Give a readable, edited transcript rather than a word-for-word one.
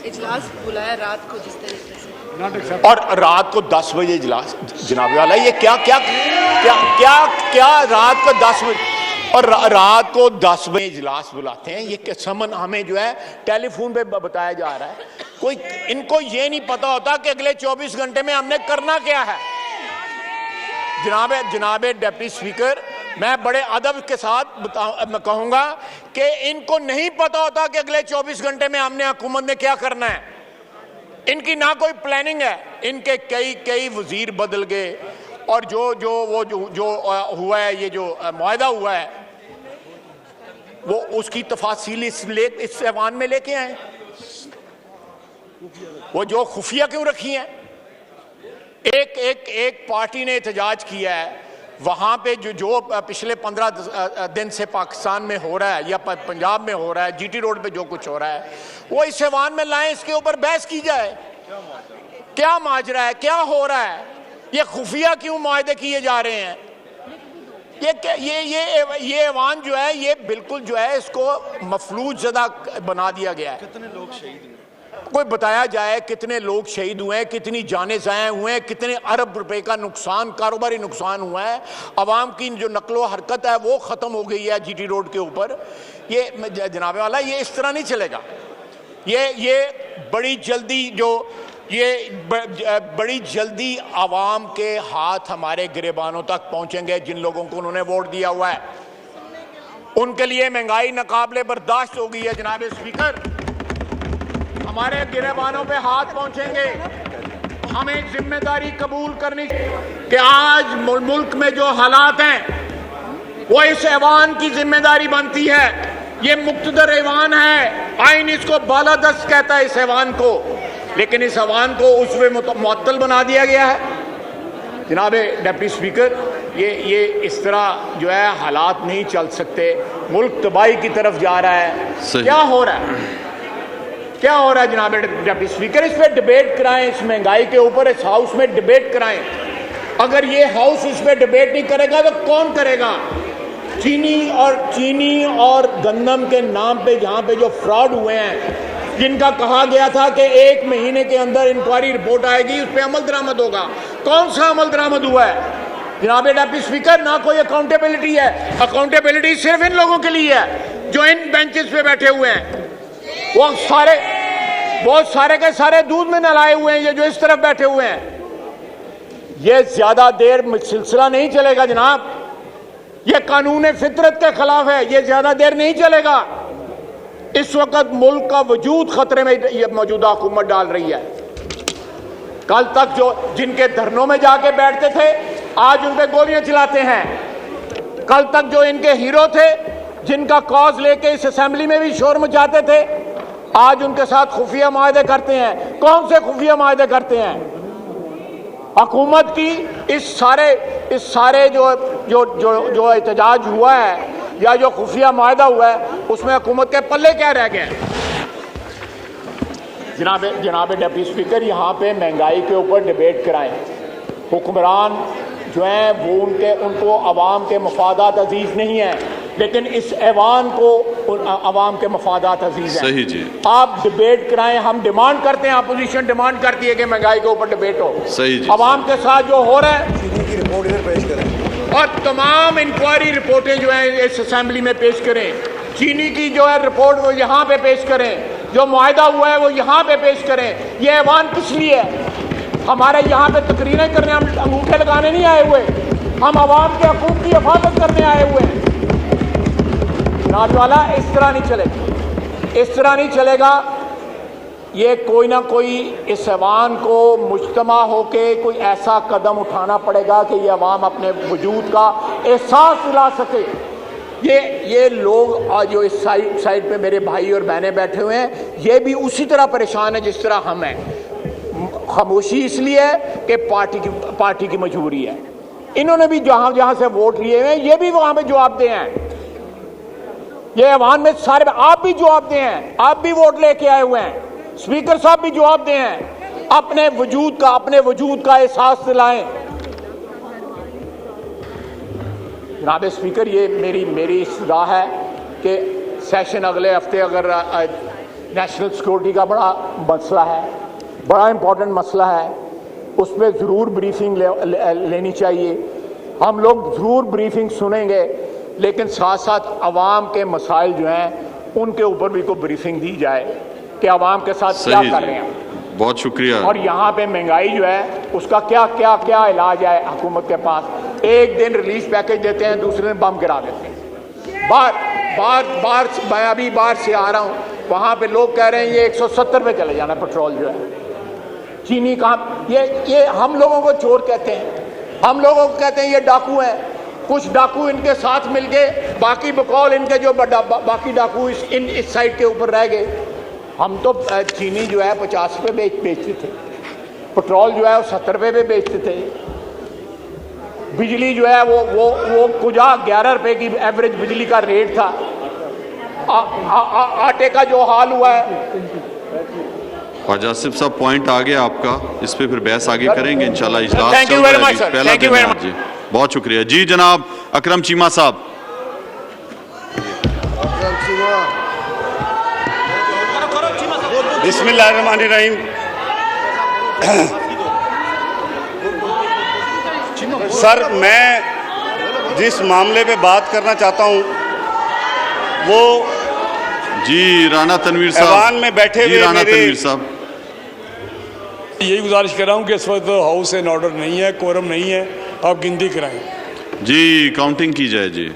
इजलास बुलाया रात को जिस तरीके से, और रात को 10 बजे इजलास, जनाब वाला ये क्या क्या क्या क्या क्या रात को 10 बजे और रात को 10 बजे इजलास बुलाते हैं। ये समन हमें जो है टेलीफोन पे बताया जा रहा है। कोई इनको ये नहीं पता होता कि अगले 24 घंटे में हमने करना क्या है। जनाब डिप्टी स्पीकर, मैं बड़े अदब के साथ मैं कहूंगा कि इनको नहीं पता होता कि अगले 24 घंटे में हमने हुकूमत में क्या करना है। इनकी ना कोई प्लानिंग है। इनके कई वजीर बदल गए और जो हुआ है, ये जो मुआहदा हुआ है, वो उसकी तफासील इस ऐवान में लेके आए। वो जो खुफिया क्यों रखी हैं। एक पार्टी ने एहतजाज किया है वहां पे जो पिछले 15 दिन से पाकिस्तान में हो रहा है या पंजाब में हो रहा है, जीटी रोड पे जो कुछ हो रहा है, वो इस ऐवान में लाएं, इसके ऊपर बहस की जाए। क्या माजरा है, क्या हो रहा है, ये खुफिया क्यों मुआहदे किए जा रहे हैं। ये ऐवान जो है, ये बिल्कुल जो है इसको मफलूज ज़दा बना दिया गया है। कितने लोग शहीद हुए, कोई बताया जाए कितने लोग शहीद हुए हैं, कितनी जानें ज़ाया हुए हैं, कितने अरब रुपए का नुकसान, कारोबारी नुकसान हुआ है। अवाम की जो नकलो हरकत है वो ख़त्म हो गई है जीटी रोड के ऊपर। ये जनाब वाला, ये इस तरह नहीं चलेगा। ये बड़ी जल्दी आवाम के हाथ हमारे गिरेबानों तक पहुंचेंगे। जिन लोगों को उन्होंने वोट दिया हुआ है उनके लिए महंगाई नाकाबिले बर्दाश्त हो गई है। जनाब स्पीकर, हमारे गिरेबानों पे हाथ पहुंचेंगे। हमें जिम्मेदारी कबूल करनी कि आज मुल्क में जो हालात हैं वो इस ऐवान की जिम्मेदारी बनती है। ये मुक्तदर ऐवान है, आइन इसको बालादस्त कहता है इस ऐवान को, लेकिन इस ऐवान को उसमें मुअत्तल बना दिया गया है। जनाब डिप्टी स्पीकर, ये इस तरह जो है हालात नहीं चल सकते। मुल्क तबाही की तरफ जा रहा है। क्या हो रहा है, क्या हो रहा है जनाब डिप्टी स्पीकर? इस पर डिबेट कराएं, इस महंगाई के ऊपर इस हाउस में डिबेट कराएं। अगर ये हाउस इस पर डिबेट नहीं करेगा तो कौन करेगा? चीनी और गंदम के नाम पे जहां पे जो फ्रॉड हुए हैं, जिनका कहा गया था कि 1 महीने के अंदर इंक्वायरी रिपोर्ट आएगी, उस पर अमल दरामद होगा। कौन सा अमल दरामद हुआ है जनाब डिप्टी स्पीकर? ना कोई अकाउंटेबिलिटी है। अकाउंटेबिलिटी सिर्फ इन लोगों के लिए है जो इन बेंचेस पे बैठे हुए हैं। वो सारे के सारे दूध में नलाए हुए हैं, ये जो इस तरफ बैठे हुए हैं। ये ज्यादा देर सिलसिला नहीं चलेगा जनाब। ये कानून फितरत के खिलाफ है। ये ज्यादा देर नहीं चलेगा। इस वक्त मुल्क का वजूद खतरे में ये मौजूदा हुकूमत डाल रही है। कल तक जो जिनके धरनों में जाके बैठते थे, आज उन पे गोलियां चलाते हैं। कल तक जो इनके हीरो थे, जिनका कॉज लेके इस असेंबली में भी शोर मचाते थे, आज उनके साथ खुफिया मुआहदे करते हैं। कौन से खुफिया मुआहदे करते हैं? हुकूमत की इस सारे जो एहतजाज हुआ है या जो खुफिया मुआहदा हुआ है, उसमें हुकूमत के पल्ले क्या रह गए? जनाब डिप्टी स्पीकर, यहाँ पे महंगाई के ऊपर डिबेट कराएं। हुक्मरान जो हैं वो उनको अवाम के मफादात अजीज नहीं है, लेकिन इस ऐवान को अवाम के मफादात अजीज हैं। सही जी। आप डिबेट कराएं। हम डिमांड करते हैं, अपोजिशन डिमांड करती है कि महंगाई के ऊपर डिबेट हो। सही जी। अवाम के साथ जो हो रहा है, चीनी की रिपोर्ट इधर पेश करें और तमाम इंक्वायरी रिपोर्टें जो है इस असेंबली में पेश करें। चीनी की जो है रिपोर्ट वो यहाँ पे पेश करें, जो मुआहदा हुआ है वो यहाँ पे पेश करें। ये ऐवान किस लिए है? हमारे यहाँ पे तकरीरें करने, हम अंगूठे लगाने नहीं आए हुए। हम अवाम के हकूक़ की हिफाजत करने आए हुए हैं। जनाब वाला, इस तरह नहीं चलेगा, इस तरह नहीं चलेगा। ये कोई ना कोई इस ऐवान को मुज्तमा होके कोई ऐसा कदम उठाना पड़ेगा कि ये अवाम अपने वजूद का एहसास दिला सके। ये लोग आज जो इस साइड पे मेरे भाई और बहनें बैठे हुए हैं, ये भी उसी तरह परेशान है जिस तरह हम हैं। खामोशी इसलिए है कि पार्टी की मजबूरी है। इन्होंने भी जहां से वोट लिए हुए हैं, ये भी वहां पे जवाबदेह हैं। ये ऐवान में सारे आप भी जवाबदेह हैं। आप भी वोट लेके आए हुए हैं। स्पीकर साहब भी जवाबदेह हैं। अपने वजूद का एहसास दिलाएं। जनाब स्पीकर, ये मेरी इस्तदा है कि सेशन अगले हफ्ते अगर नेशनल सिक्योरिटी का बड़ा मसला है, बड़ा इंपॉर्टेंट मसला है, उस पर ज़रूर ब्रीफिंग लेनी चाहिए। हम लोग ज़रूर ब्रीफिंग सुनेंगे, लेकिन साथ साथ आवाम के मसाइल जो हैं उनके ऊपर भी कोई ब्रीफिंग दी जाए कि आवाम के साथ क्या कर रहे हैं। बहुत शुक्रिया। और यहाँ पे महंगाई जो है उसका क्या क्या क्या इलाज है हुकूमत के पास। एक दिन रिलीफ पैकेज देते हैं, दूसरे दिन बम गिरा देते हैं। बार मैं अभी बाहर से आ रहा हूँ, वहाँ पे लोग कह रहे हैं ये 170 पे चले जाना पेट्रोल जो है। चीनी कहाँ, ये हम लोगों को चोर कहते हैं, हम लोगों को कहते हैं ये डाकू हैं। कुछ डाकू इनके साथ मिलके, बाकी बकौल इनके जो बाकी डाकू इस साइड के ऊपर रह गए। हम तो चीनी जो है 50 रुपये बेचते थे, पेट्रोल जो है वो 70 रुपये पे बेचते थे, बिजली जो है वो कुछ 11 रुपये की एवरेज बिजली का रेट था। आटे का जो हाल हुआ है। ख्वाजा आसिफ साहब, पॉइंट आ गया आपका, इस पे फिर बहस आगे करेंगे इंशाल्लाह। इजलास Thank you चल रहा very है much, जी, sir. पहला Thank you दिन है very आज जी। बहुत शुक्रिया जी। जनाब अकरम चीमा साहब। बिस्मिल्लाहिर्रहमानिर्रहीम। सर, मैं जिस मामले पे बात करना चाहता हूँ वो जी राना तनवीर साहब, ऐवान में बैठे जी हुए राना मेरे तनवीर साहब। यही गुजारिश कर रहा हूँ कि इस वक्त हाउस एंड ऑर्डर नहीं है, कोरम नहीं है, आप गिनती कराएं। जी काउंटिंग की जाए जी।